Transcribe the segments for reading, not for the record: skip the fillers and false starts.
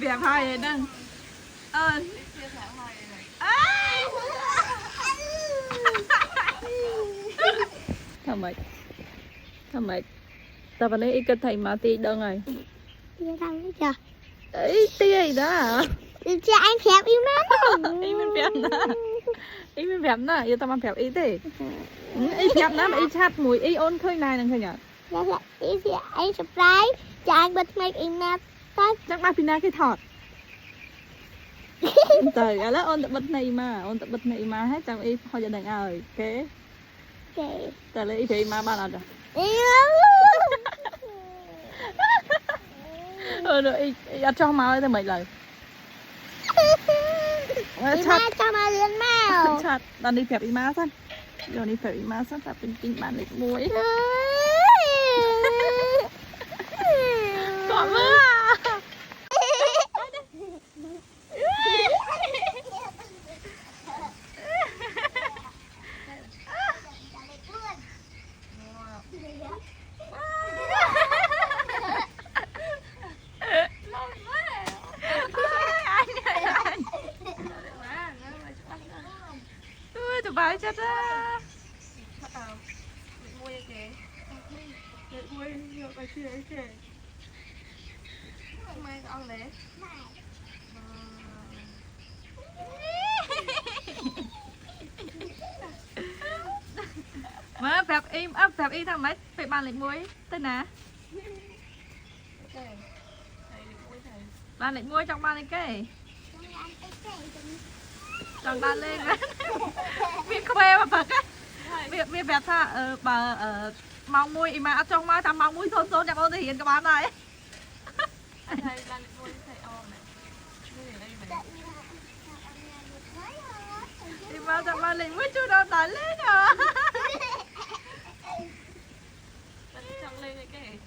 đẹp hai này nè thầm mày ta vào đây cái thầy mà ti đơn rồi Tia thằng ấy kìa. ấy tia đó à Chị anh phép yêu nó. ý mình phép nè yêu tao mà phép ý thế ý phép nè ý chát mùi ý ôn khơi này nè khơi nhở Ý thì anh surprise. Cho anh bật mic in nè. chắc ba pina cái thọt trời ơi là ôn tập bật này mà hết trong ý hồi gia đình ơi kế trời ơi ý thì mà ba nào rồi rồi ý cho máu thì mấy lời chặt cho mà liền mèo chặt đang đi phép ý má sẵn rồi đi phép ý má sẵn tập bên kinh bản lịch muối có mưa tụi bay chết á mua cái mua nhiều cái gì đấy kìa mai con đấy mà phép im ấp phép y thằng mấy phải bàn lịch muối tên nè bàn lịch muối trong bàn lịch cái trong bàn lên việc khoe mà phật á việc đẹp tha bà mong muối mà trong mai thằng mong muối thôn thôn nhập ôn thì hiện các bạn này thì mà thằng bàn lịch muối chưa đâu tải lên rồi chẳng lên cái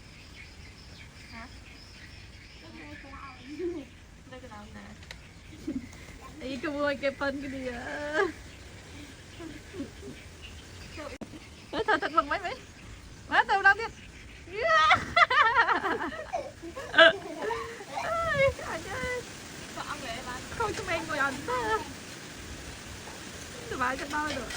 hả đây cái nào nè ý cái vui cái phân cái gì thôi thật mừng mấy má tao đang biết không cho mình ngồi ăn tụi bà cho bao được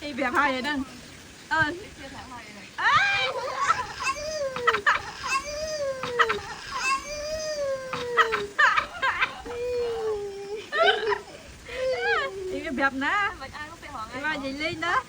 thì đẹp hai vậy nè đẹp nè mà gì lên đó